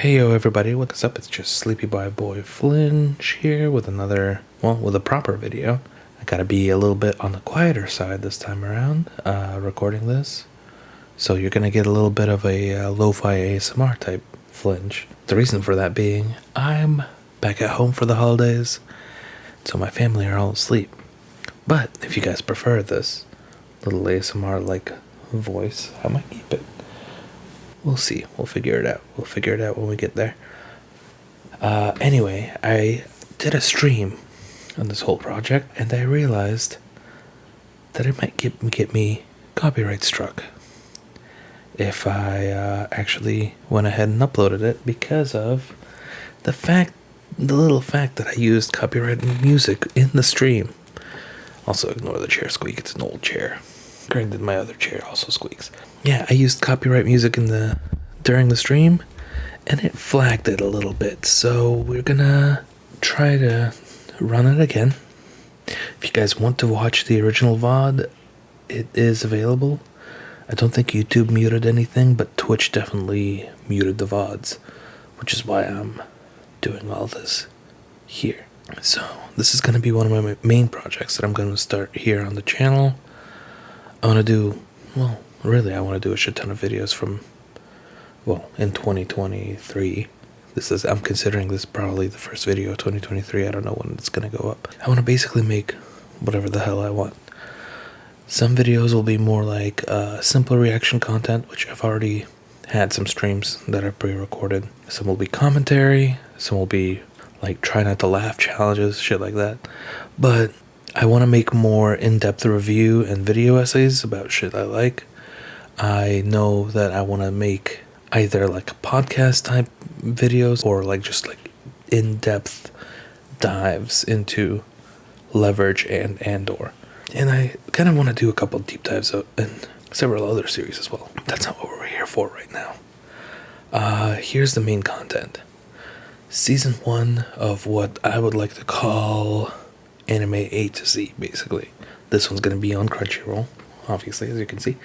Hey yo everybody, what's up? It's just Sleepy Boy Flinch here with with a proper video. I gotta be a little bit on the quieter side this time around, recording this. So you're gonna get a little bit of a lo-fi ASMR type flinch. The reason for that being, I'm back at home for the holidays, so my family are all asleep. But if you guys prefer this little ASMR-like voice, I might keep it. We'll see. We'll figure it out. We'll figure it out when we get there. Anyway, I did a stream on this whole project, and I realized that it might get me copyright struck if I actually went ahead and uploaded it because of the little fact that I used copyrighted music in the stream. Also, ignore the chair squeak. It's an old chair. Granted, my other chair also squeaks. Yeah, I used copyright music during the stream, and it flagged it a little bit. So we're gonna try to run it again. If you guys want to watch the original VOD, it is available. I don't think YouTube muted anything, but Twitch definitely muted the VODs, which is why I'm doing all this here. So this is gonna be one of my main projects that I'm gonna start here on the channel. I want to do a shit ton of videos in 2023. I'm considering this probably the first video of 2023. I don't know when it's going to go up. I want to basically make whatever the hell I want. Some videos will be more like simple reaction content, which I've already had some streams that are pre-recorded. Some will be commentary. Some will be like try not to laugh challenges, shit like that. But I want to make more in-depth review and video essays about shit I like. I know that I want to make either like podcast type videos or like just like in-depth dives into Leverage and Andor. And I kind of want to do a couple deep dives in several other series as well. That's not what we're here for right now. Here's the main content. Season 1 of what I would like to call anime A to Z, basically. This one's going to be on Crunchyroll, obviously, as you can see.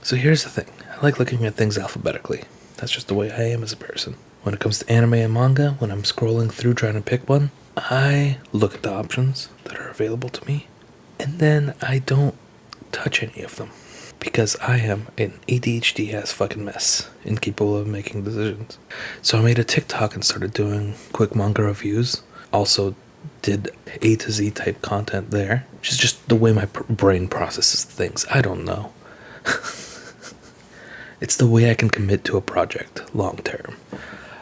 So here's the thing. I like looking at things alphabetically. That's just the way I am as a person. When it comes to anime and manga, when I'm scrolling through trying to pick one, I look at the options that are available to me, and then I don't touch any of them. Because I am an ADHD-ass fucking mess, incapable of making decisions. So I made a TikTok and started doing quick manga reviews. Also did A to Z type content there, which is just the way my brain processes things. I don't know. It's the way I can commit to a project long term.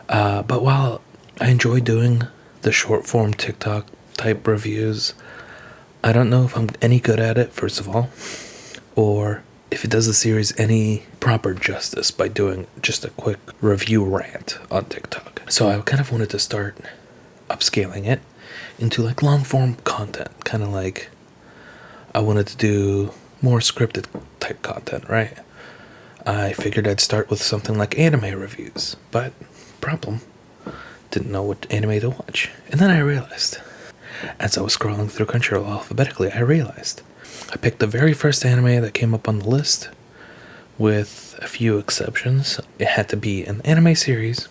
But while I enjoy doing the short form TikTok type reviews, I don't know if I'm any good at it, first of all, or if it does the series any proper justice by doing just a quick review rant on TikTok. So I kind of wanted to start upscaling it into like long form content, kind of like I wanted to do more scripted type content, right? I figured I'd start with something like anime reviews, but problem, didn't know what anime to watch. And then I realized, as I was scrolling through Crunchyroll alphabetically, I picked the very first anime that came up on the list, with a few exceptions. It had to be an anime series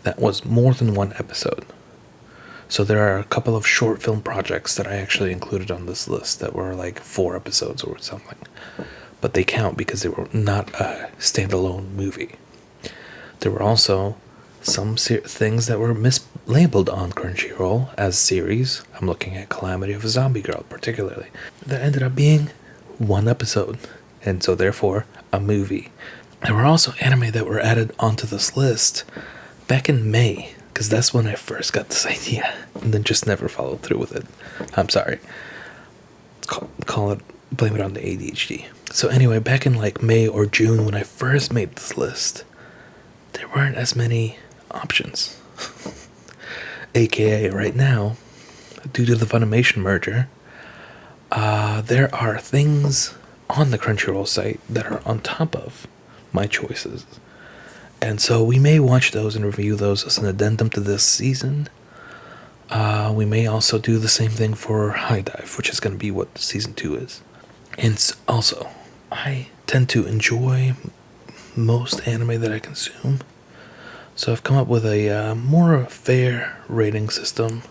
that was more than one episode. So there are a couple of short film projects that I actually included on this list that were like 4 episodes or something. But they count because they were not a standalone movie. There were also some things that were mislabeled on Crunchyroll as series. I'm looking at Calamity of a Zombie Girl particularly. That ended up being 1 episode, and so therefore a movie. There were also anime that were added onto this list back in May, because that's when I first got this idea, and then just never followed through with it. I'm sorry. Blame it on the ADHD. So anyway, back in like May or June when I first made this list, there weren't as many options. AKA right now, due to the Funimation merger, there are things on the Crunchyroll site that are on top of my choices. And so we may watch those and review those as an addendum to this season. We may also do the same thing for High Dive, which is going to be what season 2 is. And also, I tend to enjoy most anime that I consume. So I've come up with a more fair rating system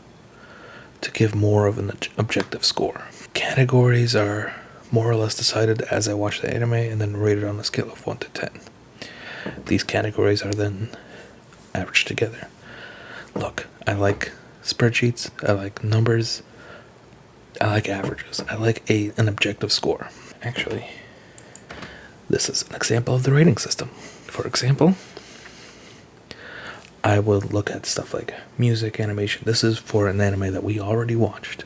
to give more of an objective score. Categories are more or less decided as I watch the anime and then rated on a scale of 1 to 10. These categories are then averaged together. Look, I like spreadsheets, I like numbers, I like averages, I like an objective score. Actually, this is an example of the rating system. For example, I will look at stuff like music, animation. This is for an anime that we already watched,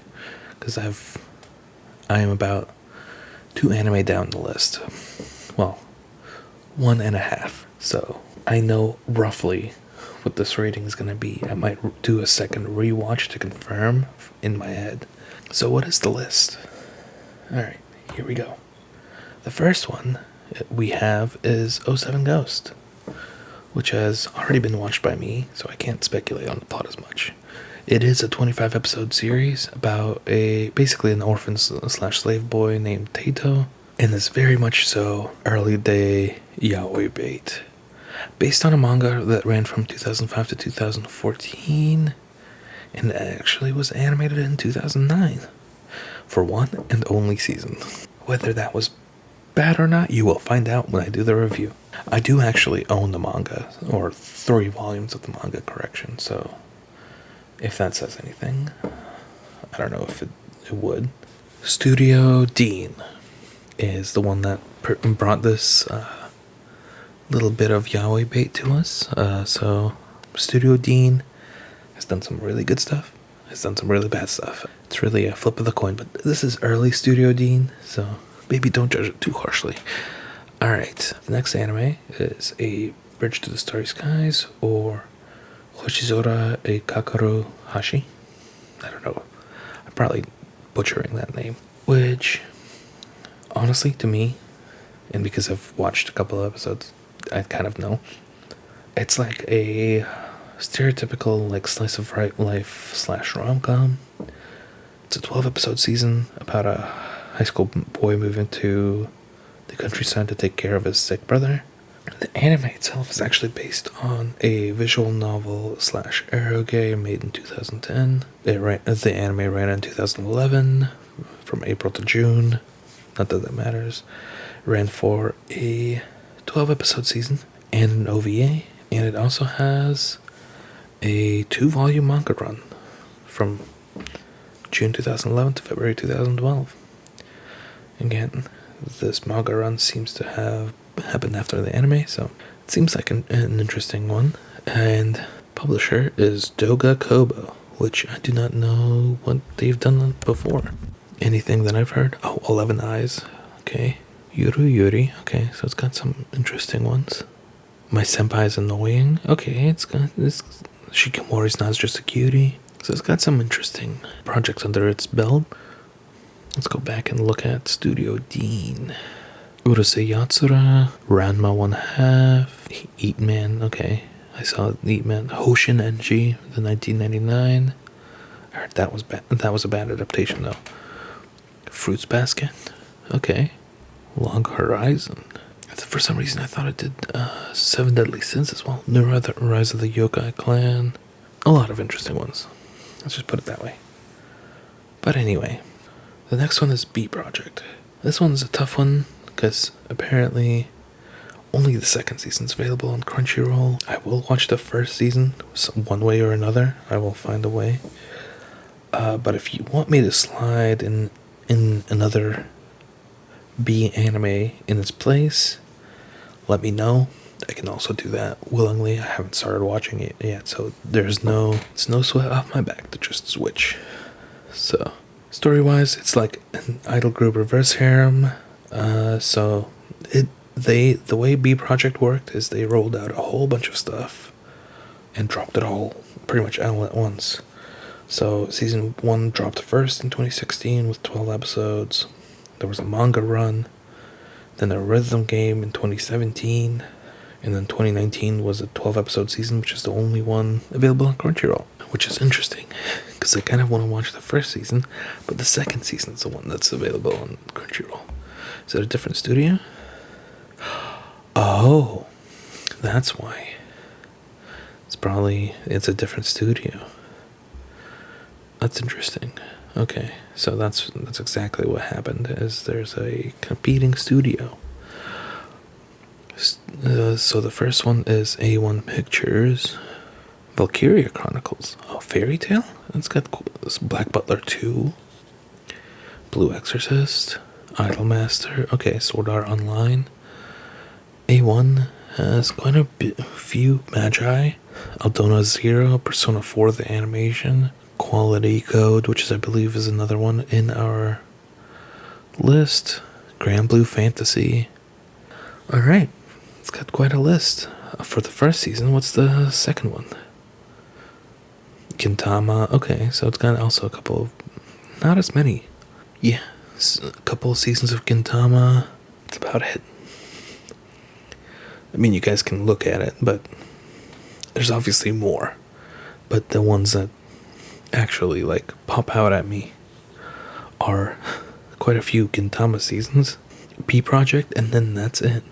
because I am about 2 anime down the list. Well, 1.5. So I know roughly what this rating is going to be. I might do a second rewatch to confirm in my head. So what is the list? Alright, here we go. The first one we have is 07 Ghost, which has already been watched by me, so I can't speculate on the plot as much. It is a 25 episode series about basically an orphan / slave boy named Taito, and it's very much so early day yaoi bait. Based on a manga that ran from 2005 to 2014, and it actually was animated in 2009 for one and only season. Whether that was bad or not, you will find out when I do the review. I do actually own the manga, or 3 volumes of the manga, correction, so if that says anything, I don't know if it would. Studio Dean is the one that brought this little bit of yaoi bait to us. So Studio Dean has done some really good stuff, has done some really bad stuff. It's really a flip of the coin, but this is early Studio Dean, so maybe don't judge it too harshly. Alright, the next anime is A Bridge to the Starry Skies, or Hoshizora e Kakaru Hashi. I don't know. I'm probably butchering that name. Which, honestly, to me, and because I've watched a couple of episodes, I kind of know. It's like a stereotypical like slice of life / rom-com. It's a 12 episode season about a high school boy moving to the countryside to take care of his sick brother. The anime itself is actually based on a visual novel / eroge made in 2010. The anime ran in 2011 from April to June. Not that that matters. Ran for a 12 episode season and an OVA, and it also has a 2-volume manga run from June 2011 to February 2012. Again, this manga run seems to have happened after the anime, so it seems like an interesting one. And publisher is Doga Kobo, which I do not know what they've done before. Anything that I've heard? Oh, 11 Eyes. Okay. Yuri. Okay, so it's got some interesting ones. My Senpai is Annoying. Okay, it's got this. Shikimori's not just a cutie. So it's got some interesting projects under its belt. Let's go back and look at Studio Dean. Urusei Yatsura, Ranma 1/2, Eat Man. Okay, I saw Eat Man. Hoshin Enji, the 1999. I heard that was bad. That was a bad adaptation though. Fruits Basket. Okay. Long Horizon. For some reason I thought it did 7 Deadly Sins as well. Nura, the Rise of the Yokai Clan. A lot of interesting ones. Let's just put it that way. But anyway, the next one is B Project. This one's a tough one because apparently only the second season's available on Crunchyroll. I will watch the first season one way or another. I will find a way. But if you want me to slide in another B anime in its place, let me know. I can also do that willingly. I haven't started watching it yet, so it's no sweat off my back to just switch. So story-wise, it's like an idol group reverse harem. So the way B Project worked is they rolled out a whole bunch of stuff and dropped it all pretty much all at once. So season 1 dropped first in 2016 with 12 episodes. There was a manga run, then a rhythm game in 2017, and then 2019 was a 12 episode season, which is the only one available on Crunchyroll, which is interesting because I kind of want to watch the first season, but the second season is the one that's available on Crunchyroll. Is it a different studio? Oh, that's why. It's a different studio. That's interesting. Okay, so that's exactly what happened. Is there's a competing studio. So the first one is A1 Pictures, Valkyria Chronicles. Oh, Fairy Tale. It's got Black Butler 2, Blue Exorcist, Idolmaster. Okay, Sword Art Online. A1 has quite a few Magi, Aldona Zero, Persona 4 the animation, Qualidea Code, which I believe is another one in our list, Grand Blue Fantasy. Alright, it's got quite a list. For the first season, what's the second one? Gintama. Okay, so it's got also a couple of, not as many. Yeah, a couple of seasons of Gintama. That's about it. I mean, you guys can look at it, but there's obviously more. But the ones that actually pop out at me are quite a few Gintama seasons, B Project, and then that's it.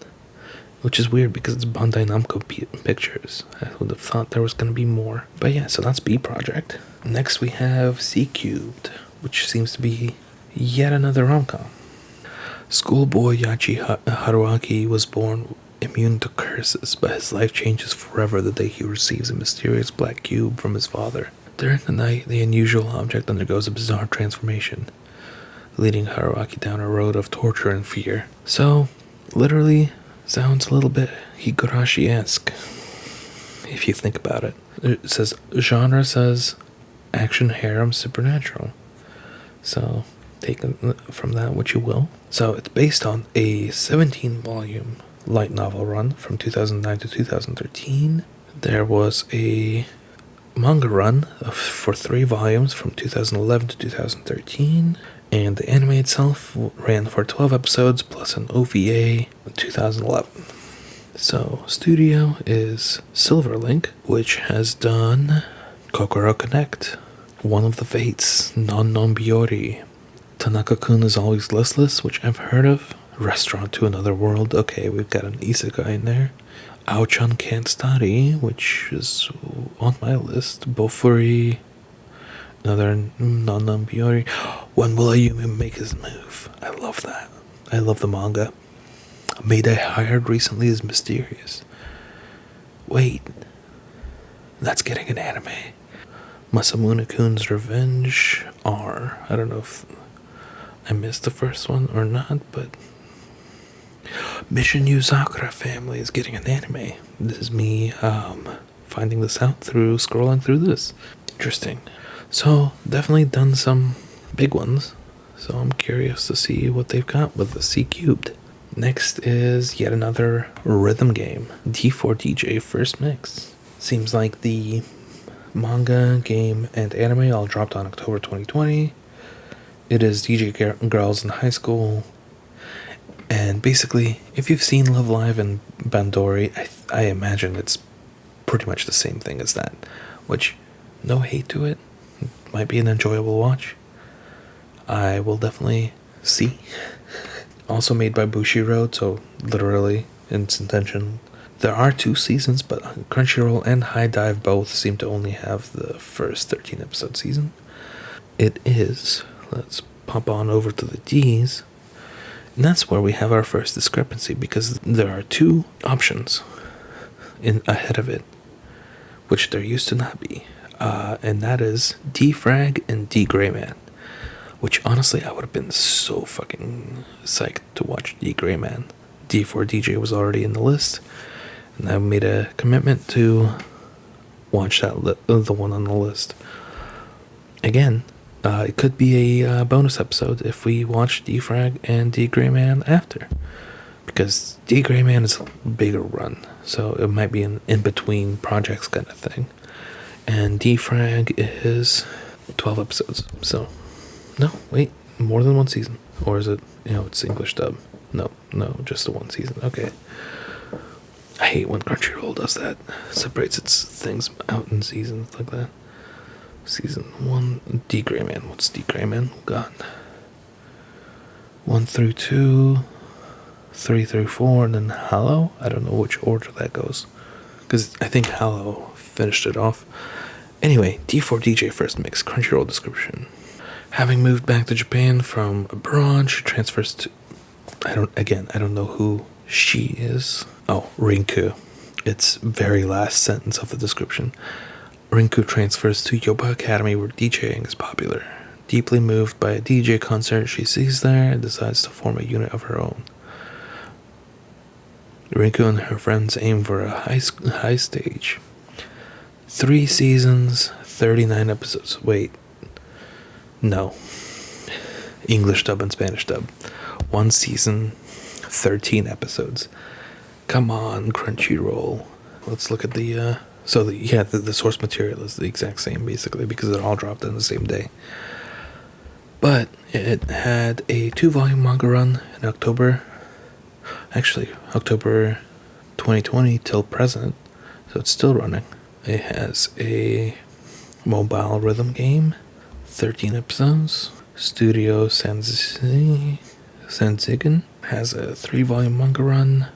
Which is weird because it's Bandai Namco Pictures. I would have thought there was going to be more. But yeah, so that's B Project. Next we have C Cubed, which seems to be yet another rom-com. Schoolboy Yachi Haruaki was born immune to curses, but his life changes forever the day he receives a mysterious black cube from his father. During the night, the unusual object undergoes a bizarre transformation, leading Haruaki down a road of torture and fear. So, literally, sounds a little bit Higurashi-esque, if you think about it. It says, genre says, action, harem, supernatural. So, take from that what you will. So, it's based on a 17-volume light novel run from 2009 to 2013. There was a manga run for 3 volumes from 2011 to 2013. And the anime itself ran for 12 episodes plus an OVA in 2011. So, studio is Silverlink, which has done Kokoro Connect, One of the Fates, Non Non Biori, Tanaka-kun is Always Listless, which I've heard of, Restaurant to Another World. Okay, we've got an isekai in there. Aochan Can't Study, which is on my list. Bofuri, another non Biori. When will Ayumi make his move? I love that. I love the manga. Maid I Hired recently is mysterious. Wait, that's getting an anime. Masamune-kun's Revenge R. I don't know if I missed the first one or not, but Mission Yuzakura Family is getting an anime. This is me finding this out through scrolling through this. Interesting. So, definitely done some big ones. So I'm curious to see what they've got with the C Cubed. Next is yet another rhythm game. D4DJ First Mix. Seems like the manga, game, and anime all dropped on October 2020. It is DJ girls in high school. And basically, if you've seen Love Live and Bandori, I imagine it's pretty much the same thing as that. Which, no hate to it. Might be an enjoyable watch. I will definitely see. Also made by Bushiroad, so literally, in its intention. There are 2 seasons, but Crunchyroll and High Dive both seem to only have the first 13 episode season. It is, let's pop on over to the D's. And that's where we have our first discrepancy, because there are 2 options ahead of it, which there used to not be. And that is D-Frag and D-Grayman. Which, honestly, I would have been so fucking psyched to watch D-Grayman. D4DJ was already in the list. And I made a commitment to watch that the one on the list. Again, it could be a bonus episode if we watch D-Frag and D-Grayman after. Because D-Grayman is a bigger run. So it might be an in-between projects kind of thing. And D-Frag is 12 episodes. So, no, wait, more than 1 season. Or is it, it's English dub? No, just the 1 season. Okay. I hate when Crunchyroll does that. Separates its things out in seasons like that. Season 1, D-Grayman. What's D-Grayman? Oh, God. 1 through 2, 3 through 4, and then Hollow? I don't know which order that goes. because I think Hallow finished it off. Anyway, D4DJ First mix, Crunchyroll description. Having moved back to Japan from abroad, she transfers to... I don't know who she is. Oh, Rinku. It's very last sentence of the description. Rinku transfers to Yoba Academy where DJing is popular. Deeply moved by a DJ concert she sees there and decides to form a unit of her own. Rinku and her friends aim for a high stage. 3 seasons, 39 episodes. Wait. No. English dub and Spanish dub. 1 season, 13 episodes. Come on, Crunchyroll. Let's look at the... the source material is the exact same, basically, because it all dropped on the same day. But it had a 2-volume manga run in October 2020 till present, so it's still running. It has a mobile rhythm game, 13 episodes. Studio Sanzigen has a 3-volume manga run,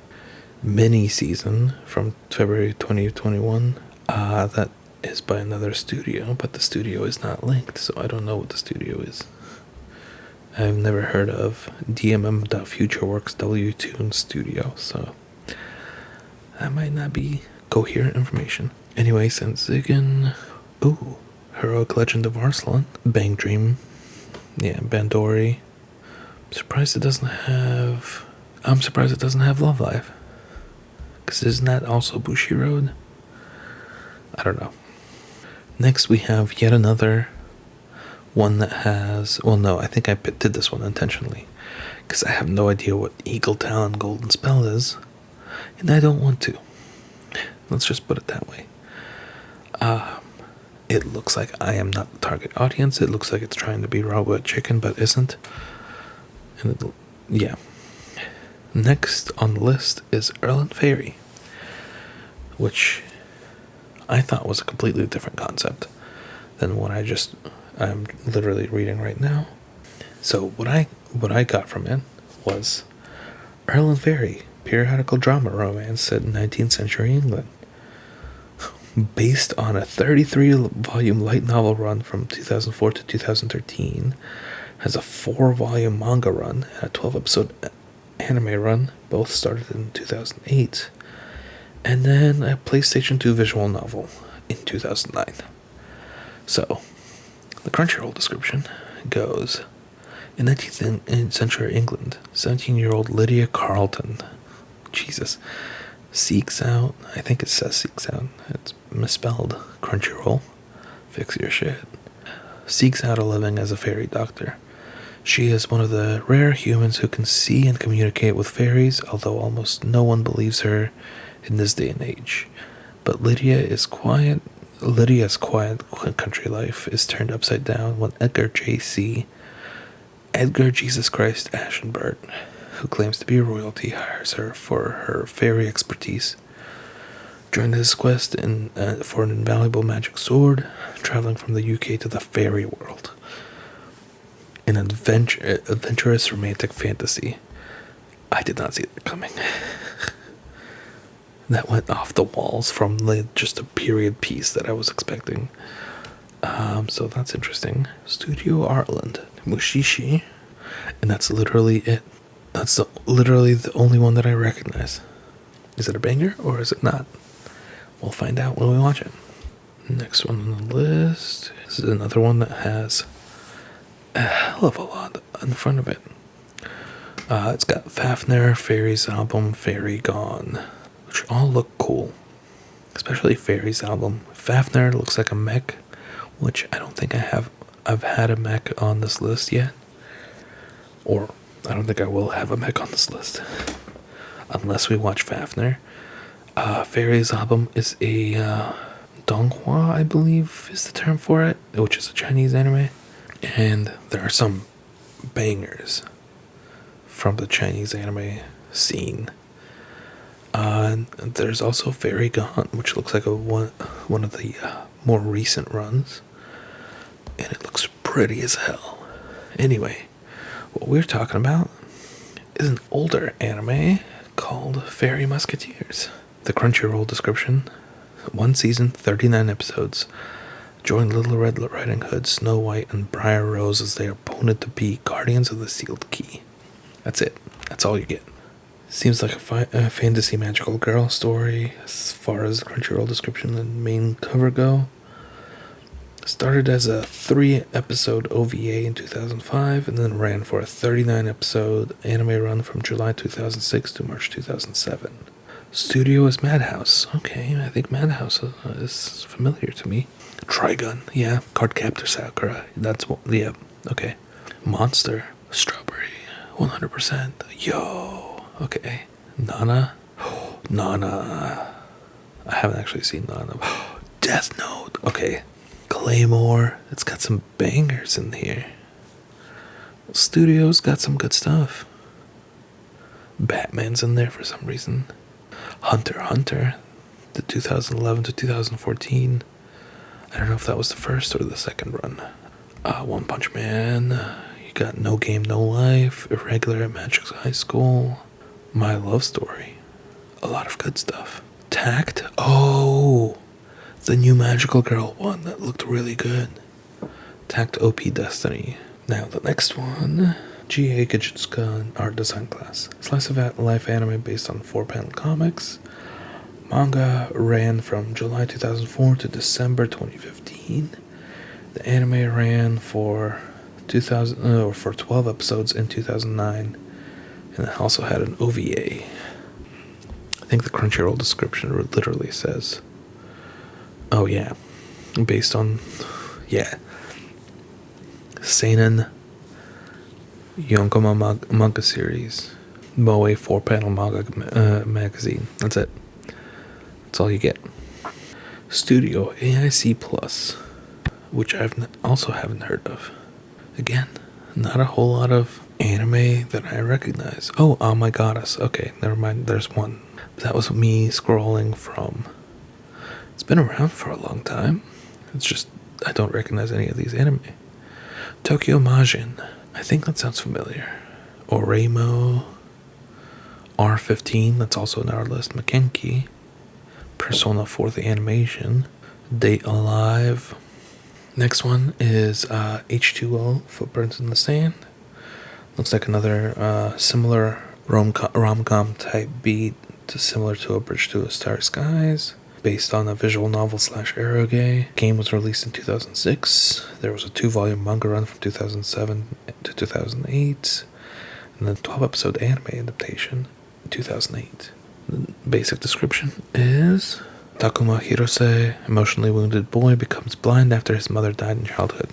mini season from February 2021. That is by another studio, but the studio is not linked, so I don't know what the studio is. I've never heard of DMM.Futureworks W-Tune Studio, so that might not be coherent information. Anyway, Sanzigen. Ooh, Heroic Legend of Arslan. Bang Dream. Yeah, Bandori. I'm surprised it doesn't have Love Live. Because isn't that also Bushiroad? I don't know. Next we have yet another one that has... Well, no, I think I did this one intentionally. Because I have no idea what Eagle Talon Golden Spell is. And I don't want to. Let's just put it that way. It looks like I am not the target audience. It looks like it's trying to be Robot Chicken, but isn't. And yeah. Next on the list is Earl and Fairy, which I thought was a completely different concept than what I'm literally reading right now. So what I got from it was Earl and Fairy, periodical drama romance set in 19th century England. Based on a 33-volume light novel run from 2004 to 2013, has a 4-volume manga run and a 12-episode anime run, both started in 2008, and then a PlayStation 2 visual novel in 2009. So, the Crunchyroll description goes, in 19th century England, 17-year-old Lydia Carlton, seeks out, I think it says seeks out, it's misspelled, Crunchyroll, fix your shit, seeks out a living as a fairy doctor. She is one of the rare humans who can see and communicate with fairies, although almost no one believes her in this day and age. But Lydia's quiet country life is turned upside down when Edgar Jesus Christ Ashenbert, who claims to be royalty, hires her for her fairy expertise. Join his quest for an invaluable magic sword, traveling from the UK to the fairy world. An adventurous romantic fantasy. I did not see that coming. That went off the walls from just a period piece that I was expecting. So that's interesting. Studio Ireland, Mushishi, and that's literally it. That's literally the only one that I recognize. Is it a banger or is it not? We'll find out when we watch it. Next one on the list. This is another one that has a hell of a lot in front of it. It's got Fafnir, Fairy's album, Fairy Gone, which all look cool. Especially Fairy's album. Fafnir looks like a mech, which I don't think I've had a mech on this list yet. Or I don't think I will have a mech on this list. Unless we watch Fafnir. Fairy's album is a donghua, I believe is the term for it, which is a Chinese anime. And there are some bangers from the Chinese anime scene. There's also Fairy Gone, which looks like one of the more recent runs. And it looks pretty as hell. Anyway, what we're talking about is an older anime called Fairy Musketeers. The Crunchyroll description 1 season, 39 episodes. Join Little Red Riding Hood, Snow White, and Briar Rose as they are appointed to be guardians of the sealed key. That's it. That's all you get. Seems like a fantasy magical girl story as far as the Crunchyroll description and main cover go. Started as a 3-episode OVA in 2005 and then ran for a 39-episode anime run from July 2006 to March 2007. Studio is Madhouse. Okay, I think Madhouse is familiar to me. Trigun, yeah. Cardcaptor Sakura, that's what, yeah, okay. Monster, Strawberry, 100%. Yo, okay. Nana, Nana. I haven't actually seen Nana. Death Note, okay. Claymore, it's got some bangers in here. Studio's got some good stuff. Batman's in there for some reason. Hunter x Hunter, the 2011 to 2014. I don't know if that was the first or the second run. One Punch Man. You got No Game No Life, Irregular at Magic's High School, My Love Story. A lot of good stuff. Tact. Oh, the new Magical Girl one that looked really good. Tact OP Destiny. Now the next one. GA Geijutsuka Art Design Class. Slice of life anime based on 4-panel comics. Manga ran from July 2004 to December 2015. The anime ran for 12 episodes in 2009, and it also had an OVA. I think the Crunchyroll description literally says, oh yeah, based on, yeah, Seinen Yonkoma manga series, Moe 4-panel manga magazine. That's it. That's all you get. Studio AIC Plus, which I've also haven't heard of. Again, not a whole lot of anime that I recognize. Oh, My Goddess. Okay, never mind. There's one. That was me scrolling from. It's been around for a long time. It's just I don't recognize any of these anime. Tokyo Majin. I think that sounds familiar. Oremo. R15. That's also in our list. Makenki. Persona 4 the animation. Date Alive. Next one is H2O, Footprints in the Sand. Looks like another similar rom-com type beat, similar to A Bridge to a Starry Skies, based on a visual novel / eroge. Game was released in 2006. There was a 2-volume manga run from 2007 to 2008, and a 12-episode anime adaptation in 2008. The basic description is Takuma Hirose, emotionally wounded boy, becomes blind after his mother died in childhood.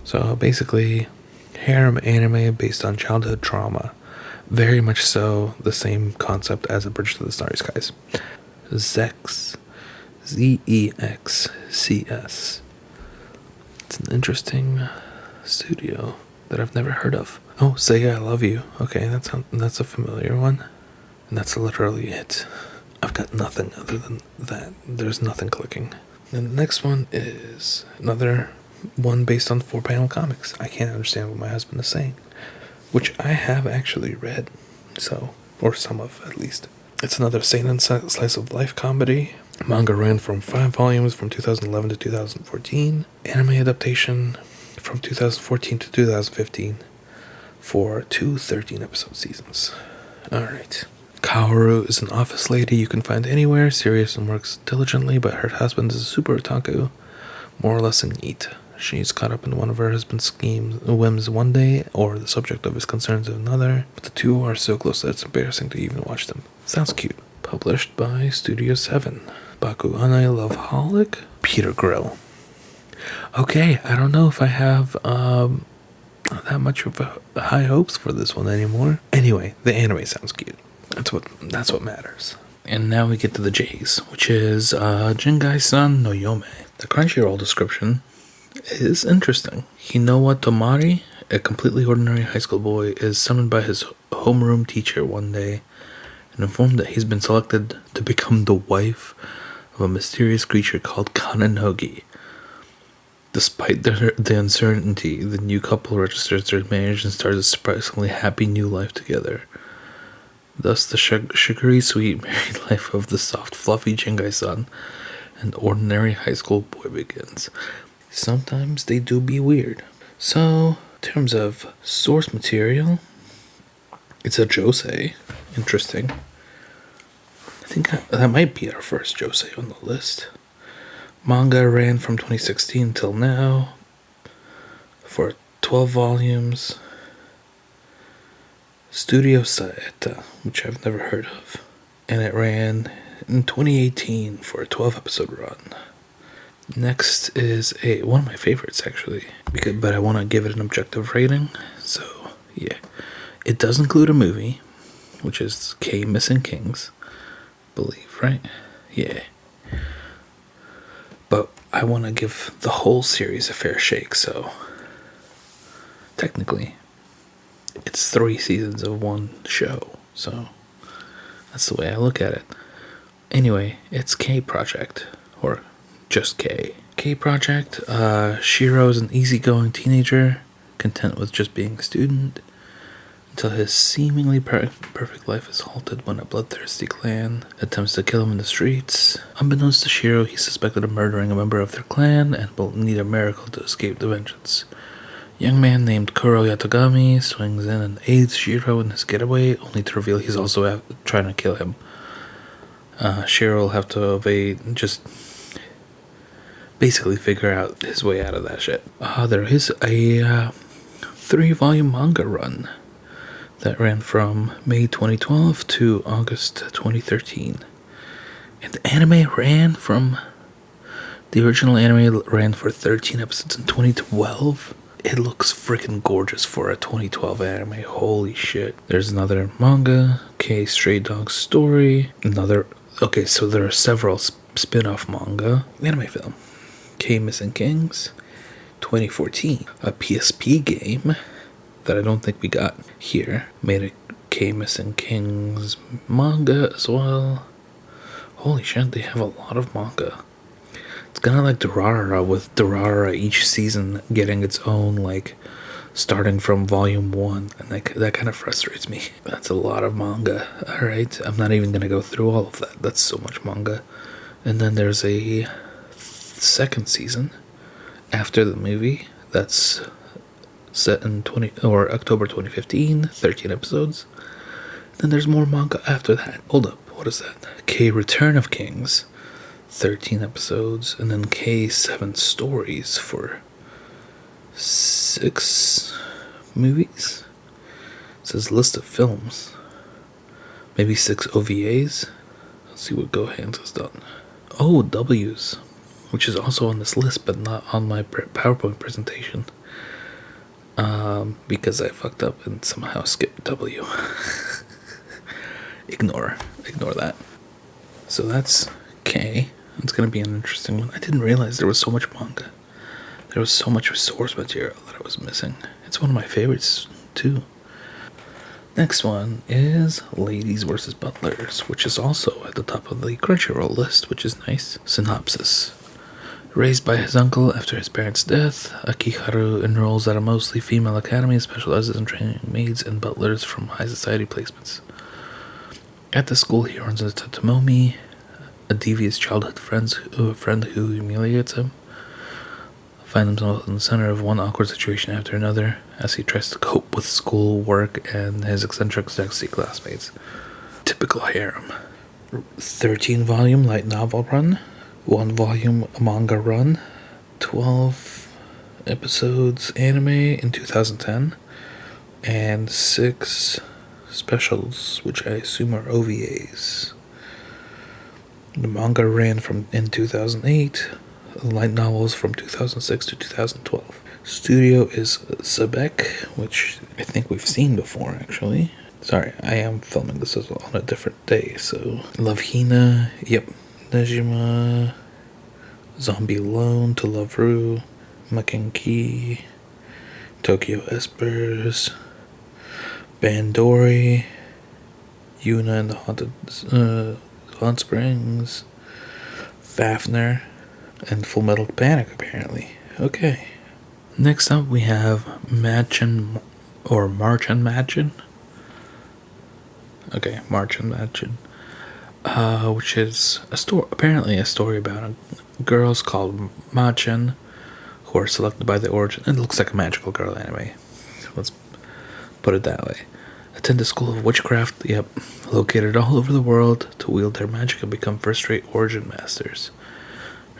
So basically, harem anime based on childhood trauma. Very much so the same concept as A Bridge to the Starry Skies. Zex. ZEXCS. It's an interesting studio that I've never heard of. Oh, Say I Love You. Okay, that's a familiar one. And that's literally it. I've got nothing other than that. There's nothing clicking. And the next one is another one based on 4-panel comics. I can't understand what my husband is saying, which I have actually read, so, or some of at least. It's another seinen slice of life comedy. Manga ran from 5 volumes from 2011 to 2014. Anime adaptation from 2014 to 2015 for 2 13-episode seasons. Alright. Kaoru is an office lady you can find anywhere, serious and works diligently, but her husband is a super otaku, more or less a neat. She's caught up in one of her husband's whims one day, or the subject of his concerns another, but the two are so close that it's embarrassing to even watch them. Sounds cute. Published by Studio 7. Bakuane Loveholic, Peter Grill. Okay, I don't know if I have that much of high hopes for this one anymore. Anyway, the anime sounds cute. That's what matters. And now we get to the J's, which is Jingai-san no Yome. The Crunchyroll description is interesting. Hinowa Tomari, a completely ordinary high school boy, is summoned by his homeroom teacher one day and informed that he's been selected to become the wife of a mysterious creature called Kananogi. Despite the uncertainty, the new couple registers their marriage and starts a surprisingly happy new life together. Thus, the sugary sweet married life of the soft, fluffy Jingai-san An ordinary high school boy begins. Sometimes they do be weird. So, in terms of source material, it's a josei. Interesting. I think that might be our first josei on the list. Manga ran from 2016 till now for 12 volumes. Studio Saeta, which I've never heard of. And it ran in 2018 for a 12-episode run. Next is one of my favorites, actually, but I want to give it an objective rating. So, yeah. It does include a movie, which is K Missing Kings, believe, right? Yeah. But I want to give the whole series a fair shake, so technically it's 3 seasons of one show, so that's the way I look at it. Anyway, it's K Project, or just K. K Project, Shiro's an easygoing teenager, content with just being a student, until his seemingly perfect life is halted when a bloodthirsty clan attempts to kill him in the streets. Unbeknownst to Shiro, he's suspected of murdering a member of their clan and will need a miracle to escape the vengeance. A young man named Kuro Yatagami swings in and aids Shiro in his getaway, only to reveal he's also out trying to kill him. Shiro will have to just basically figure out his way out of that shit. There is a 3-volume manga run that ran from May 2012 to August 2013. And the anime ran from... The original anime ran for 13 episodes in 2012. It looks freaking gorgeous for a 2012 anime. Holy shit. There's another manga, K Stray Dog Story. Okay, so there are several spin-off manga. Anime film, K Missing Kings, 2014. A PSP game that I don't think we got here. Made a K Missing Kings manga as well. Holy shit, they have a lot of manga. It's kind of like Durarara, with Durarara each season getting its own, starting from volume 1, and that kind of frustrates me. That's a lot of manga. Alright, I'm not even going to go through all of that. That's so much manga. And then there's a second season after the movie that's set in October 2015, 13 episodes. Then there's more manga after that. Hold up, what is that? K Return of Kings, 13 episodes, and then K 7 Stories for 6 movies. It says list of films. Maybe 6 OVAs. Let's see what Gohan's has done. Oh, W's, which is also on this list, but not on my PowerPoint presentation. Because I fucked up and somehow skipped W. Ignore that. So that's K. It's gonna be an interesting one. I didn't realize there was so much manga. There was so much source material that I was missing. It's one of my favorites, too. Next one is Ladies vs. Butlers, which is also at the top of the Crunchyroll list, which is nice. Synopsis. Raised by his uncle after his parents' death, Akiharu enrolls at a mostly female academy and specializes in training maids and butlers from high society placements. At the school, he runs into Tomomi, a devious childhood friend who humiliates him. Find himself in the center of one awkward situation after another as he tries to cope with school, work, and his eccentric sexy classmates. Typical harem. 13-volume light novel run, 1-volume manga run, 12 episodes anime in 2010, and 6 specials, which I assume are OVAs. The manga ran in 2008, light novels from 2006 to 2012. Studio is Sebek, which I think we've seen before, actually. Sorry, I am filming this on a different day, so... Love Hina, yep. Nejima, Zombie Alone, To Love Ru, Makenki, Tokyo Espers, Bandori, Yuna and the Haunted Hot Springs, Fafner, and Full Metal Panic, apparently. Okay. Next up, we have Maerchen Maedchen. Okay, Maerchen Maedchen. which is apparently a story about girls called Maerchen who are selected by the origin. It looks like a magical girl anime. Let's put it that way. Attend a school of witchcraft, located all over the world, to wield their magic and become first-rate origin masters.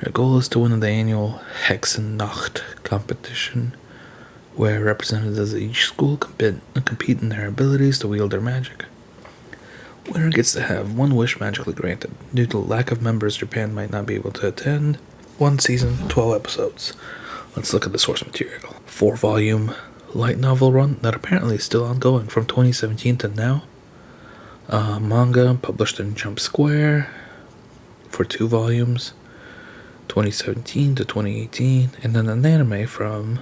Their goal is to win the annual Hexennacht competition, where representatives of each school compete in their abilities to wield their magic. Winner gets to have one wish magically granted. Due to lack of members, Japan might not be able to attend. 1 season, 12 episodes. Let's look at the source material. 4-volume light novel run that apparently is still ongoing from 2017 to now. Manga published in Jump Square for 2 volumes, 2017 to 2018, and then an anime from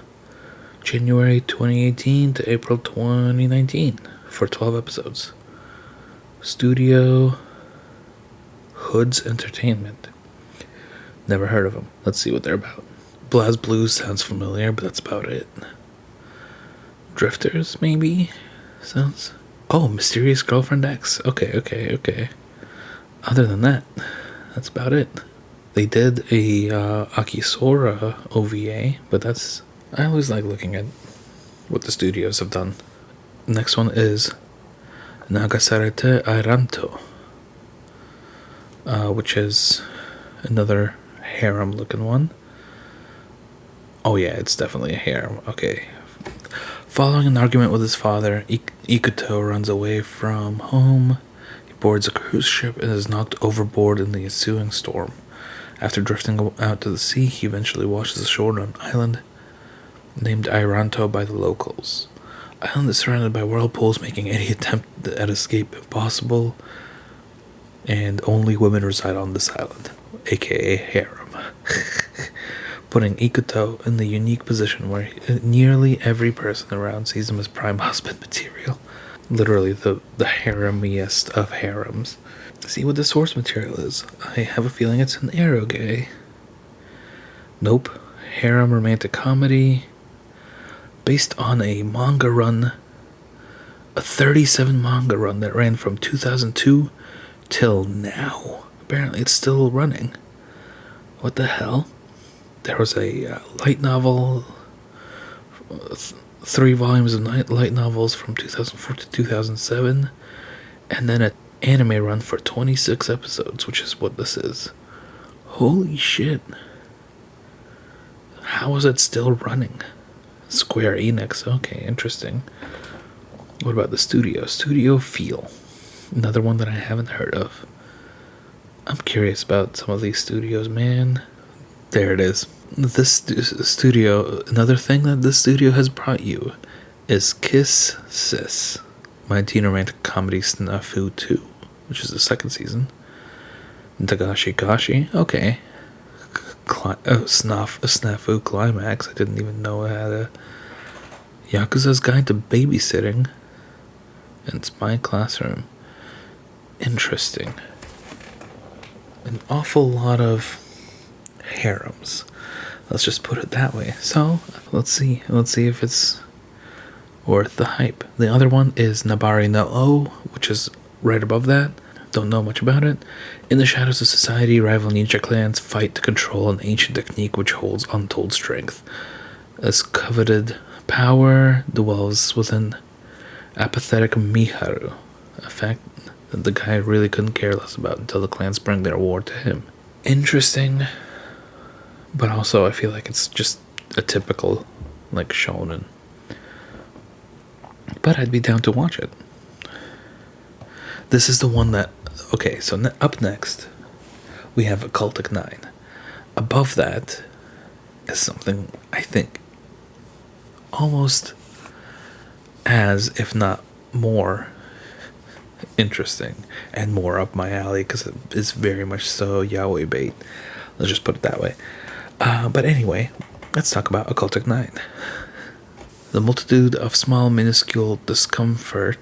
January 2018 to April 2019 for 12 episodes. Studio Hoods Entertainment. Never heard of them. Let's see what they're about. Blaz Blues sounds familiar, but that's about it. Drifters, maybe? Sounds... Oh, Mysterious Girlfriend X. Okay. Other than that, that's about it. They did a Akisora OVA, but that's... I always like looking at what the studios have done. Next one is Nagasarete Airanto, which is another harem-looking one. Oh yeah, it's definitely a harem. Okay. Following an argument with his father, Ikuto runs away from home. He boards a cruise ship and is knocked overboard in the ensuing storm. After drifting out to the sea, he eventually washes ashore on an island named Airanto by the locals. The island is surrounded by whirlpools, making any attempt at escape impossible, and only women reside on this island, aka harem. Putting Ikuto in the unique position where nearly every person around sees him as prime husband material. Literally the haremiest of harems. See what the source material is. I have a feeling it's an eroge. Nope. Harem romantic comedy. Based on a manga run. A 37 manga run that ran from 2002 till now. Apparently it's still running. What the hell? There was a light novel, 3 volumes of light novels from 2004 to 2007, and then an anime run for 26 episodes, which is what this is. Holy shit. How is it still running? Square Enix, okay, interesting. What about the studio? Studio Feel. Another one that I haven't heard of. I'm curious about some of these studios, man. There it is. This studio, another thing that this studio has brought you is Kiss Sis, my teen romantic comedy Snafu 2, which is the 2nd season. Dagashi Gashi, okay. Snafu Climax, I didn't even know it had a Yakuza's Guide to Babysitting and Spy Classroom. Interesting. An awful lot of harems. Let's just put it that way. So, let's see if it's worth the hype. The other one is Nabari no O, which is right above that. Don't know much about it. In the shadows of society, rival ninja clans fight to control an ancient technique which holds untold strength. As coveted power dwells within apathetic Miharu, a fact that the guy really couldn't care less about until the clans bring their war to him. Interesting. But also, I feel like it's just a typical, shonen. But I'd be down to watch it. This is the one that... Okay, so up next, we have Occultic 9. Above that is something, I think, almost as, if not more, interesting. And more up my alley, because it is very much so yaoi bait. Let's just put it that way. But anyway, let's talk about Occultic 9. The multitude of small, minuscule discomfort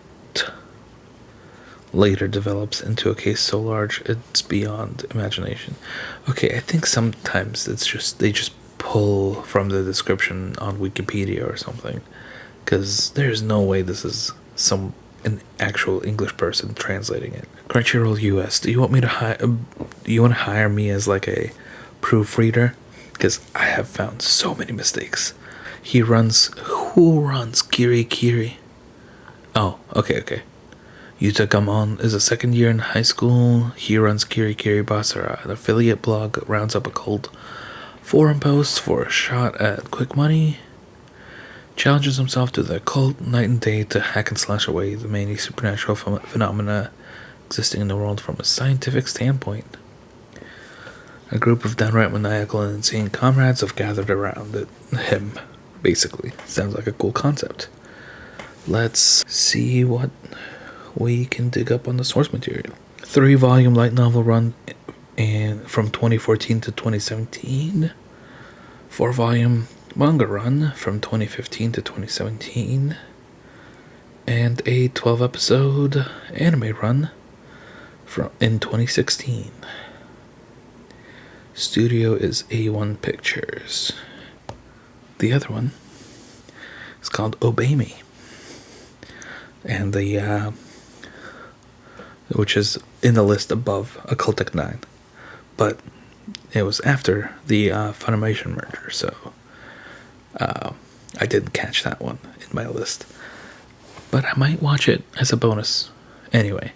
later develops into a case so large it's beyond imagination. Okay, I think sometimes they just pull from the description on Wikipedia or something, because there's no way this is some an actual English person translating it. Crunchyroll US, do you want me to do you want to hire me as like a proofreader? Because I have found so many mistakes. Who runs Kiri Kiri? Oh, okay. Yuta is a second year in high school. He runs Kiri Kiri Basara, an affiliate blog that rounds up occult forum posts for a shot at quick money. Challenges himself to the occult night and day to hack and slash away the many supernatural phenomena existing in the world from a scientific standpoint. A group of downright maniacal and insane comrades have gathered around him, basically. Sounds like a cool concept. Let's see what we can dig up on the source material. 3-volume light novel run from 2014 to 2017. 4-volume manga run from 2015 to 2017. And a 12-episode anime run in 2016. Studio is A1 Pictures. The other one is called Obey Me. And which is in the list above Occultic 9. But it was after the Funimation merger, so I didn't catch that one in my list. But I might watch it as a bonus. Anyway,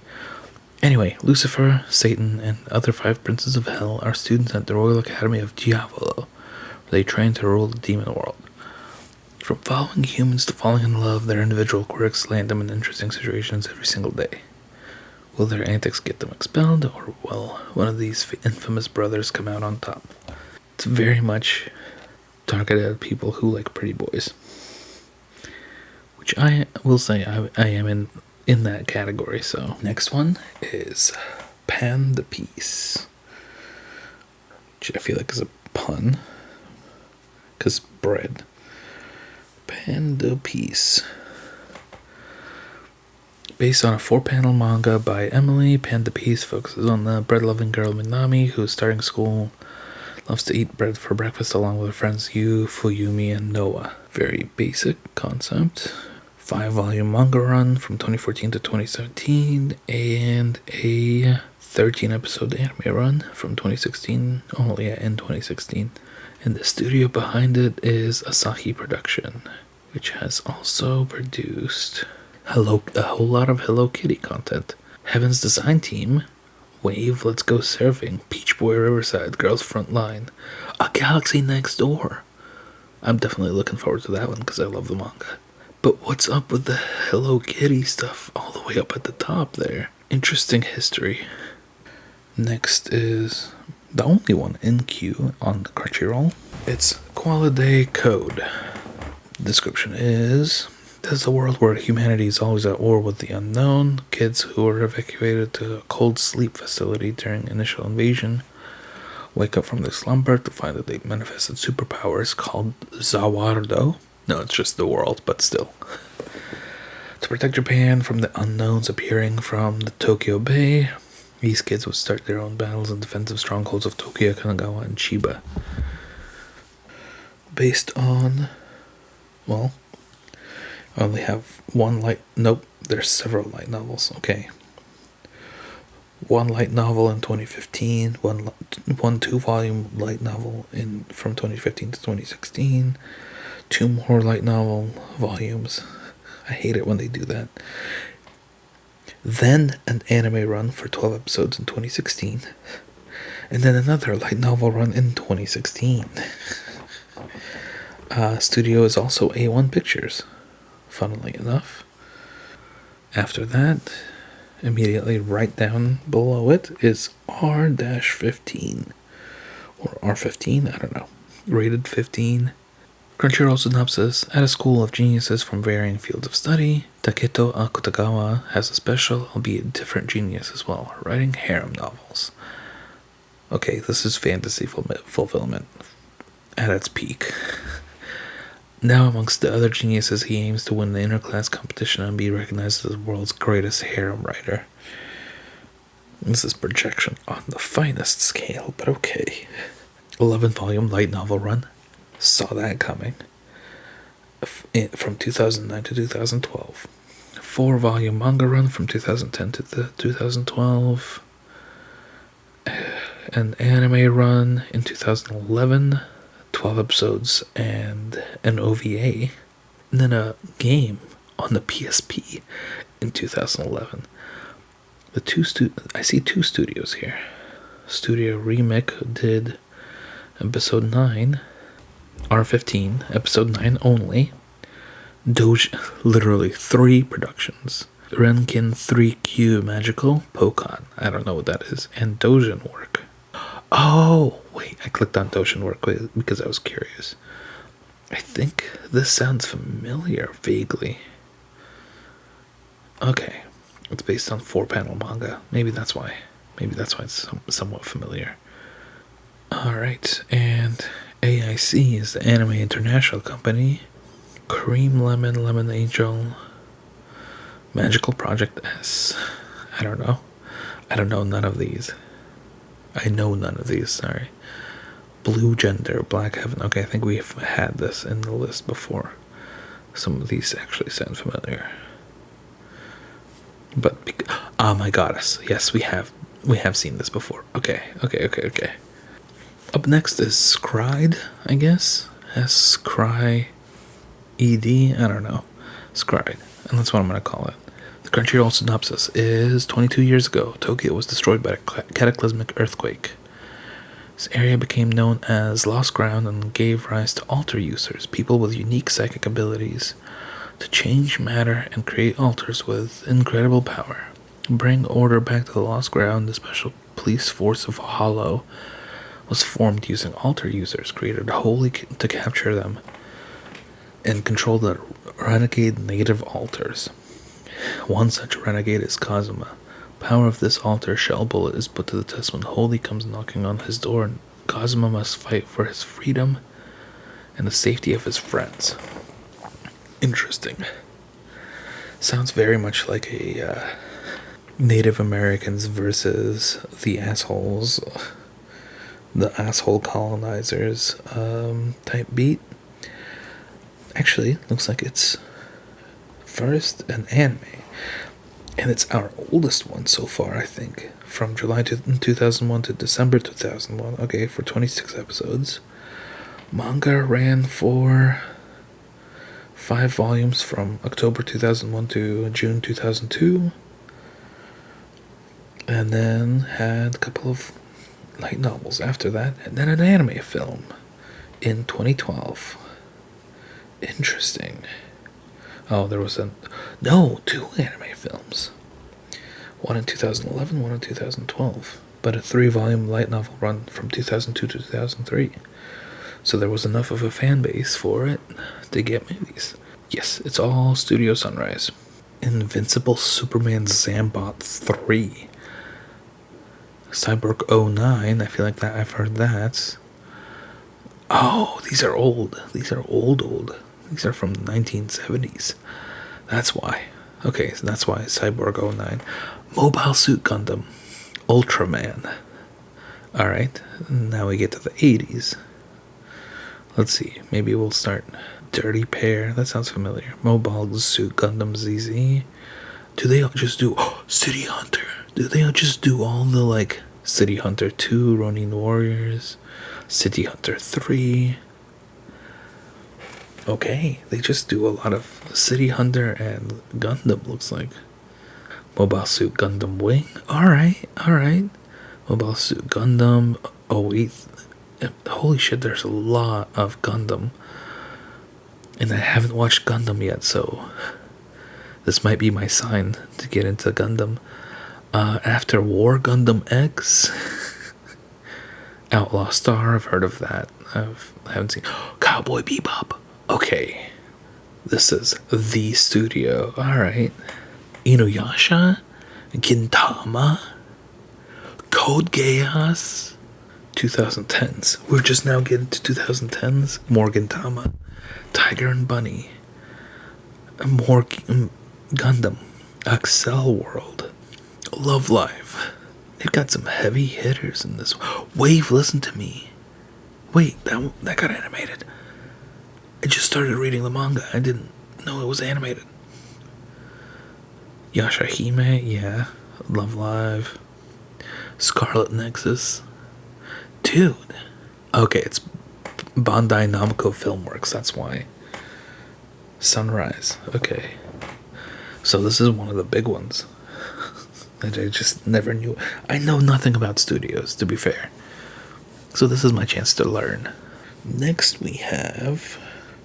Lucifer, Satan, and other 5 princes of hell are students at the Royal Academy of Diavolo, where they train to rule the demon world. From following humans to falling in love, their individual quirks land them in interesting situations every single day. Will their antics get them expelled, or will one of these infamous brothers come out on top? It's very much targeted at people who like pretty boys. Which I will say I am in that category, so. Next one is Pan the Peace, which I feel like is a pun, because bread. Pan the Peace. Based on a 4-panel manga by Emily, Pan the Peace focuses on the bread-loving girl Minami, who is starting school, loves to eat bread for breakfast along with her friends Yu, Fuyumi, and Noah. Very basic concept. 5-volume manga run from 2014 to 2017, and a 13-episode anime run from 2016, only in 2016. And the studio behind it is Asahi Production, which has also produced a whole lot of Hello Kitty content. Heaven's Design Team, Wave, Let's Go Surfing, Peach Boy Riverside, Girls Front Line, A Galaxy Next Door. I'm definitely looking forward to that one because I love the manga. But what's up with the Hello Kitty stuff all the way up at the top there? Interesting history. Next is the only one in queue on the Crunchyroll. It's Qualidea Code. Description is: this is a world where humanity is always at war with the unknown. Kids who are evacuated to a cold sleep facility during initial invasion wake up from their slumber to find that they've manifested superpowers called Zawardo. No, it's just the world, but still. To protect Japan from the unknowns appearing from the Tokyo Bay, these kids would start their own battles in defensive strongholds of Tokyo, Kanagawa, and Chiba. Based on, well, I only have one light, nope, there's several light novels, okay. One light novel in 2015, one 2-volume light novel from 2015 to 2016, 2 more light novel volumes. I hate it when they do that. Then an anime run for 12 episodes in 2016, and then another light novel run in 2016. Studio is also A1 Pictures, funnily enough. After that, immediately right down below it is R-15, or R15, I don't know, rated 15. Crunchyroll synopsis: at a school of geniuses from varying fields of study, Taketo Akutagawa has a special, albeit different genius as well, writing harem novels. Okay, this is fantasy fulfillment at its peak. Now, amongst the other geniuses, he aims to win the interclass competition and be recognized as the world's greatest harem writer. This is projection on the finest scale, but okay. 11-volume light novel run. Saw that coming. From 2009 to 2012. 4-volume manga run from 2010 to 2012. An anime run in 2011, 12 episodes and an OVA. And then a game on the PSP in 2011. I see 2 studios here. Studio Remake did episode 9, R15, episode 9 only. Literally 3 productions. Renkin 3Q Magical, Pokon, I don't know what that is, and Dojin Work. Oh, wait, I clicked on Dojin Work because I was curious. I think this sounds familiar, vaguely. Okay, it's based on 4-panel manga. Maybe that's why. It's somewhat familiar. Alright, and AIC is the Anime International Company. Cream Lemon, Lemon Angel, Magical Project S. I don't know none of these. Sorry. Blue Gender, Black Heaven. Okay, I think we've had this in the list before. Some of these actually sound familiar. But, my goddess. Yes, we have seen this before. Okay. Up next is Scried, I guess. S-Cry... ED, I don't know. Scried, and that's what I'm going to call it. The Crunchyroll synopsis is 22 years ago, Tokyo was destroyed by a cataclysmic earthquake. This area became known as Lost Ground and gave rise to altar users, people with unique psychic abilities to change matter and create altars with incredible power. Bring order back to the Lost Ground, the special police force of Hollow was formed using altar users created wholly to capture them and control the renegade native altars. One such renegade is Kazuma. Power of this altar shell bullet is put to the test when Holy comes knocking on his door, and Kazuma must fight for his freedom and the safety of his friends. Interesting. Sounds very much like a Native Americans versus the assholes, the asshole colonizers type beat. Actually, looks like it's first an anime, and it's our oldest one so far, I think, from July 2001 to December 2001. Okay, for 26 episodes. Manga ran for 5 volumes from October 2001 to June 2002, and then had a couple of light novels after that, and then an anime film in 2012. Interesting. Oh, there was 2 anime films. One in 2011, one in 2012. But a 3-volume light novel run from 2002 to 2003. So there was enough of a fan base for it to get movies. Yes, it's all Studio Sunrise. Invincible Superman Zambot 3. Cyborg 09, I feel like that I've heard that. Oh, these are old. These are old. These are from the 1970s. That's why. Okay, so that's why Cyborg 09. Mobile Suit Gundam. Ultraman. Alright, now we get to the 80s. Let's see, maybe we'll start Dirty Pair. That sounds familiar. Mobile Suit Gundam ZZ. Do they just do City Hunter? Do they just do all the City Hunter 2, Ronin Warriors, City Hunter 3? Okay, they just do a lot of City Hunter and Gundam, looks like. Mobile Suit Gundam Wing. Alright. Mobile Suit Gundam. Oh, wait. Holy shit, there's a lot of Gundam. And I haven't watched Gundam yet, so this might be my sign to get into Gundam. After War Gundam X. Outlaw Star, I've heard of that. I haven't seen. Cowboy Bebop. Okay. This is the studio. Alright. Inuyasha. Gintama. Code Geass. 2010s. We're just now getting to 2010s. More Gintama. Tiger and Bunny. More Gundam. Accel World. Love Live. They've got some heavy hitters in this. Wave, Listen to Me. Wait, that got animated. I just started reading the manga. I didn't know it was animated. Yashahime, yeah. Love Live. Scarlet Nexus. Dude. Okay, it's Bandai Namco Filmworks, that's why. Sunrise, okay. So this is one of the big ones. that I just never knew. I know nothing about studios, to be fair. So this is my chance to learn. Next we have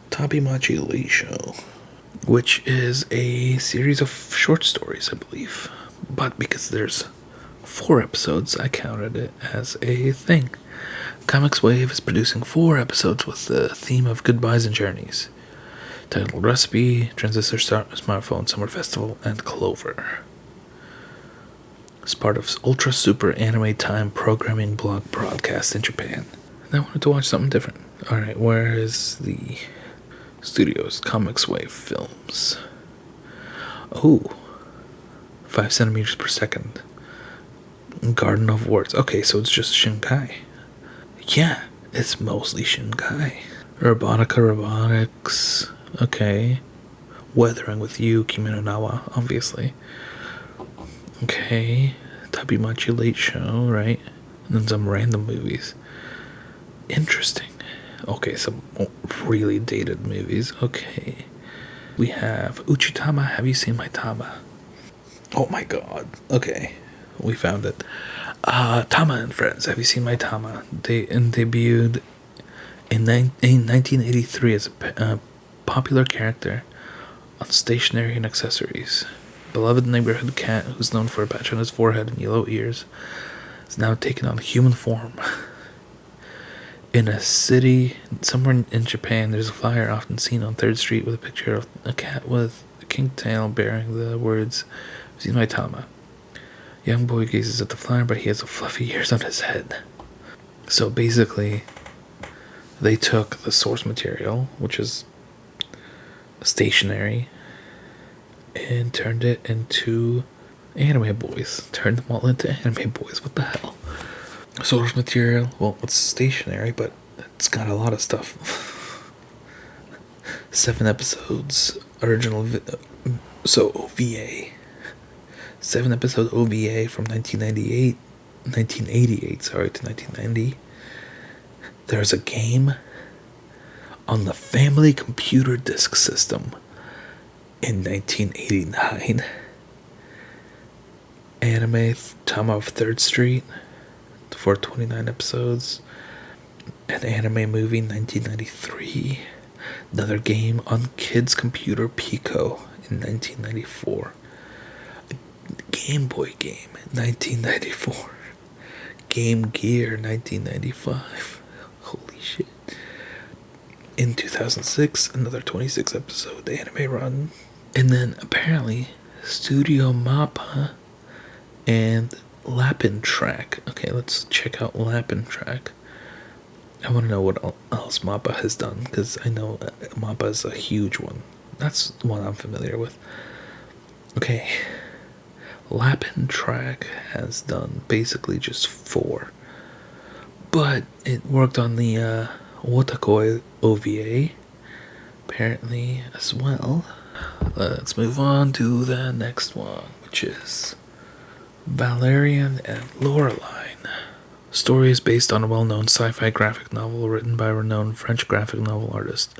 Tabimachi Lateshow, which is a series of short stories, I believe. But because there's 4 episodes, I counted it as a thing. Comics Wave is producing 4 episodes with the theme of goodbyes and journeys. Titled Recipe, Transistor Smartphone Summer Festival, and Clover. It's part of Ultra Super Anime Time programming blog broadcast in Japan. And I wanted to watch something different. Alright, where is the studios? Comics Wave Films. Oh, 5 centimeters per second. Garden of Words. Okay, so it's just Shynikai. Yeah, it's mostly Shynikai. Robotics. Okay. Weathering with You, Kimi no Nawa, obviously. Okay. Tabimachi Lateshow, right? And then some random movies. Interesting. Okay, some really dated movies. Okay. We have Uchitama, Have You Seen My Tama? Oh my god. Okay. We found it. Tama and Friends, Have You Seen My Tama? They debuted in 1983 as a popular character on stationery and accessories. Beloved neighborhood cat who's known for a patch on his forehead and yellow ears is now taken on human form. In a city somewhere in Japan, there's a flyer often seen on 3rd Street with a picture of a cat with a kinked tail bearing the words, "See my Tama." Young boy gazes at the flyer, but he has a fluffy ears on his head. So basically, they took the source material, which is stationery, and turned it into anime boys. Turned them all into anime boys. What the hell? Source material, well, it's stationary, but it's got a lot of stuff. 7 episodes, original, so OVA. 7 episode OVA from 1988 to 1990. There's a game on the Family Computer Disk System in 1989. Anime Tama of 3rd Street for 29 episodes. An anime movie 1993. Another game on Kids Computer Pico in 1994. Game Boy game, 1994. Game Gear, 1995. Holy shit. In 2006, another 26 episode anime run. And then apparently, Studio Mappa and Lapin Track. Okay, let's check out Lapin Track. I want to know what else Mappa has done, because I know Mappa is a huge one. That's the one I'm familiar with. Okay. Lapin Track has done basically just 4. But it worked on the Wotakoi OVA, apparently, as well. Let's move on to the next one, which is Valerian and Laureline. Story is based on a well-known sci-fi graphic novel written by renowned French graphic novel artist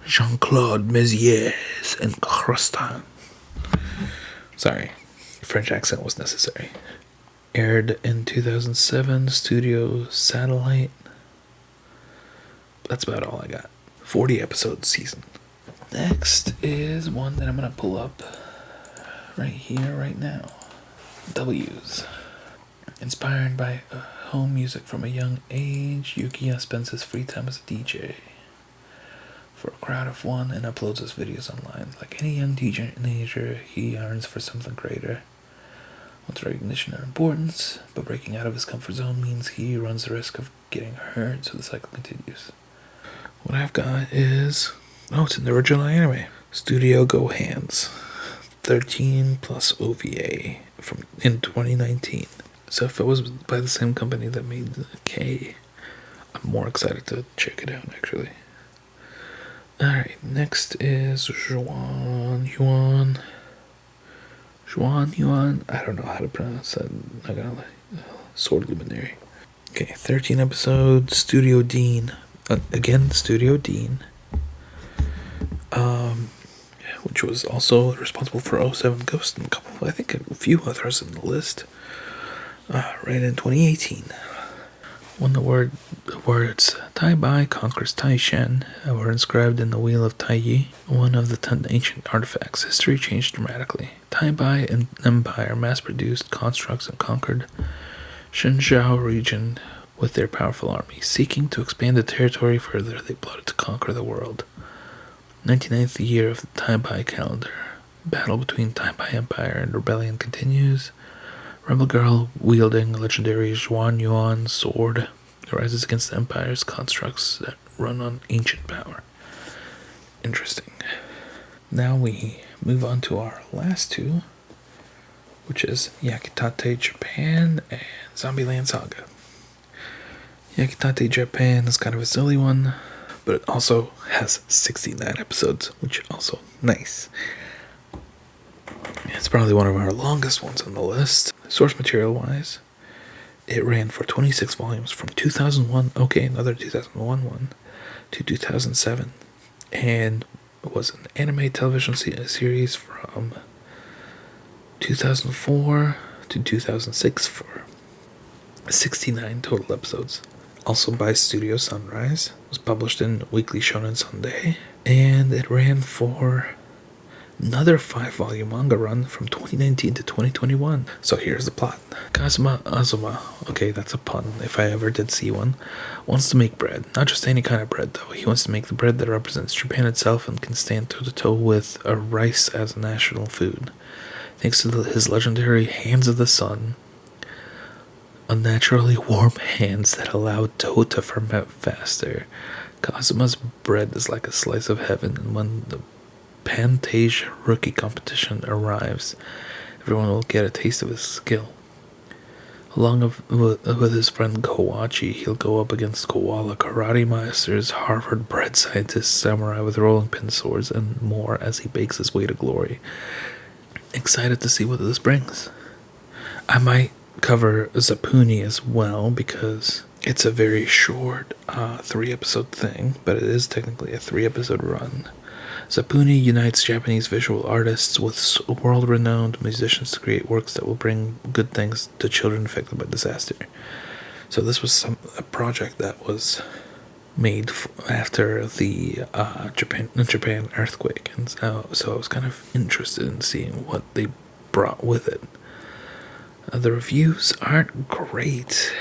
Jean-Claude Mézières and Crostin. Sorry. French accent was necessary. Aired in 2007, Studio Satellite. That's about all I got. 40 episode season. Next is one that I'm going to pull up right here, right now. W's. Inspired by home music from a young age, Yukiya spends his free time as a DJ for a crowd of one and uploads his videos online. Like any young teenager, he yearns for something greater. Wants recognition and importance, but breaking out of his comfort zone means he runs the risk of getting hurt, so the cycle continues. What I've got is, it's an original anime. Studio Go Hands. 13 plus OVA in 2019. So if it was by the same company that made the K, I'm more excited to check it out, actually. Alright, next is Yuan. Xuan, Yuan, I don't know how to pronounce that. I gotta lie. Sword Luminary. Okay, 13 episodes, Studio Dean. Again, Studio Dean. Which was also responsible for 07 Ghost and I think a few others in the list. Ran in 2018. When the words Tai Bai conquers Tai Shen were inscribed in the Wheel of Tai Yi, one of the 10 ancient artifacts, history changed dramatically. Tai Bai and Empire mass-produced constructs and conquered Shenzhou region with their powerful army. Seeking to expand the territory further, they plotted to conquer the world. 99th year of the Tai Bai calendar. Battle between Tai Bai Empire and Rebellion continues. Rebel girl wielding legendary Xuan Yuan sword rises against the Empire's constructs that run on ancient power. Interesting. Now we move on to our last two, which is Yakitate Japan and Zombieland Saga. Yakitate Japan is kind of a silly one, but it also has 69 episodes, which is also nice. It's probably one of our longest ones on the list. Source material wise, it ran for 26 volumes from 2001, another 2001 one, to 2007. And it was an anime television series from 2004 to 2006 for 69 total episodes. Also by Studio Sunrise. It was published in Weekly Shonen Sunday. And it ran for another 5-volume manga run from 2019 to 2021. So here's the plot. Kazuma Azuma, that's a pun if I ever did see one, wants to make bread. Not just any kind of bread though. He wants to make the bread that represents Japan itself and can stand toe-to-toe with rice as a national food. Thanks to his legendary Hands of the Sun, unnaturally warm hands that allow dough to ferment faster, Kazuma's bread is like a slice of heaven, and when the Pantasia rookie competition arrives, everyone will get a taste of his skill. Along with his friend Kawachi, he'll go up against koala karate masters, Harvard bred scientists, samurai with rolling pin swords, and more as he bakes his way to glory. Excited to see what this brings. I might cover Zapuni as well because it's a very short 3-episode thing, but it is technically a 3-episode run. Zapuni unites Japanese visual artists with world-renowned musicians to create works that will bring good things to children affected by disaster. So this was a project that was made after the Japan earthquake, and so I was kind of interested in seeing what they brought with it. The reviews aren't great.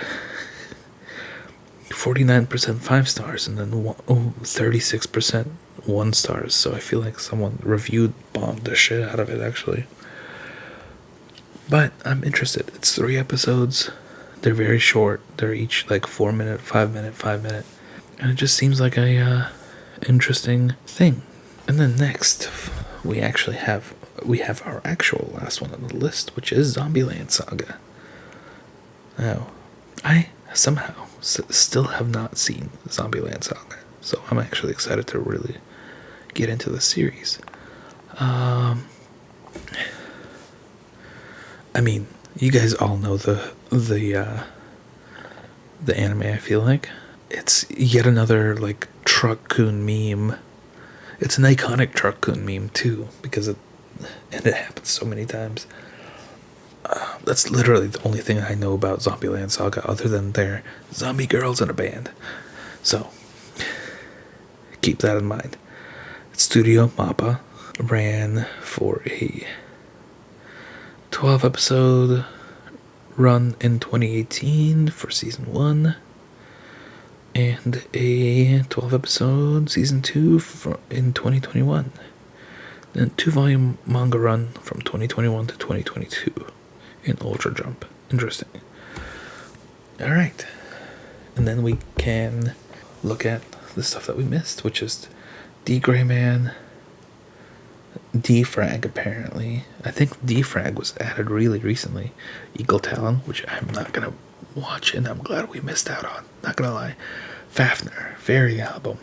49% 5 stars, and then 36% 1 stars. So I feel like someone bombed the shit out of it, actually. But I'm interested. It's 3 episodes. They're very short. They're each like 4 minute, 5 minute, 5 minute, and it just seems like a interesting thing. And then next, we have our actual last one on the list, which is Zombieland Saga. Now, I somehow still have not seen Zombieland Saga, so I'm actually excited to really get into the series. I mean, you guys all know the anime. I feel like it's yet another like truck-kun meme. It's an iconic truck-kun meme too, because it happens so many times. That's literally the only thing I know about Zombieland Saga, other than their zombie girls in a band. So, keep that in mind. Studio Mappa ran for a 12-episode run in 2018 for season 1, and a 12-episode season 2 in 2021. Then 2-volume manga run from 2021 to 2022 in Ultra Jump. Interesting. Alright. And then we can look at the stuff that we missed, which is D-Gray Man, D-Frag apparently. I think D-Frag was added really recently. Eagle Talon, which I'm not going to watch, and I'm glad we missed out on. Not going to lie. Fafner, Fairy Album,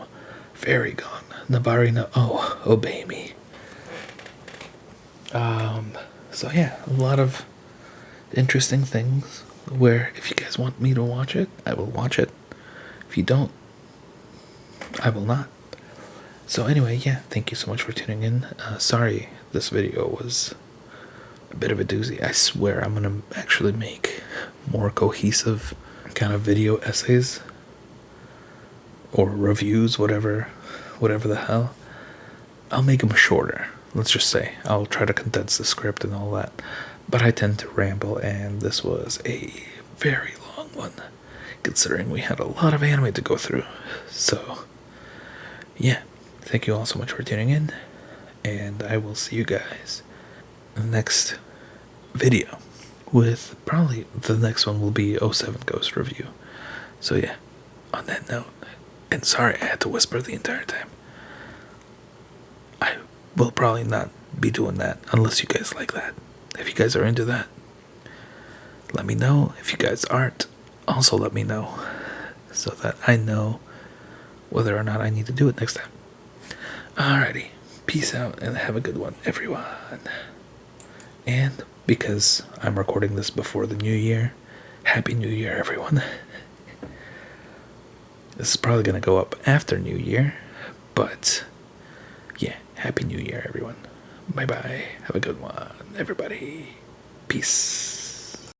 Fairy Gone, Nabari no Obey Me. So yeah, a lot of interesting things where if you guys want me to watch it, I will watch it. If you don't, I will not. So anyway, yeah, thank you so much for tuning in. Sorry this video was a bit of a doozy. I swear I'm going to actually make more cohesive kind of video essays or reviews, whatever the hell. I'll make them shorter. Let's just say I'll try to condense the script and all that. But I tend to ramble, and this was a very long one, considering we had a lot of anime to go through. So, yeah, thank you all so much for tuning in, and I will see you guys in the next video. With probably the next one will be 07 Ghost Review. So yeah, on that note, and sorry I had to whisper the entire time. I will probably not be doing that unless you guys like that. If you guys are into that, let me know. If you guys aren't, also let me know, so that I know whether or not I need to do it next time. Alrighty, peace out and have a good one, everyone. And because I'm recording this before the new year, Happy New Year, everyone. This is probably going to go up after New Year, but yeah, Happy New Year, everyone. Bye-bye. Have a good one, everybody. Peace.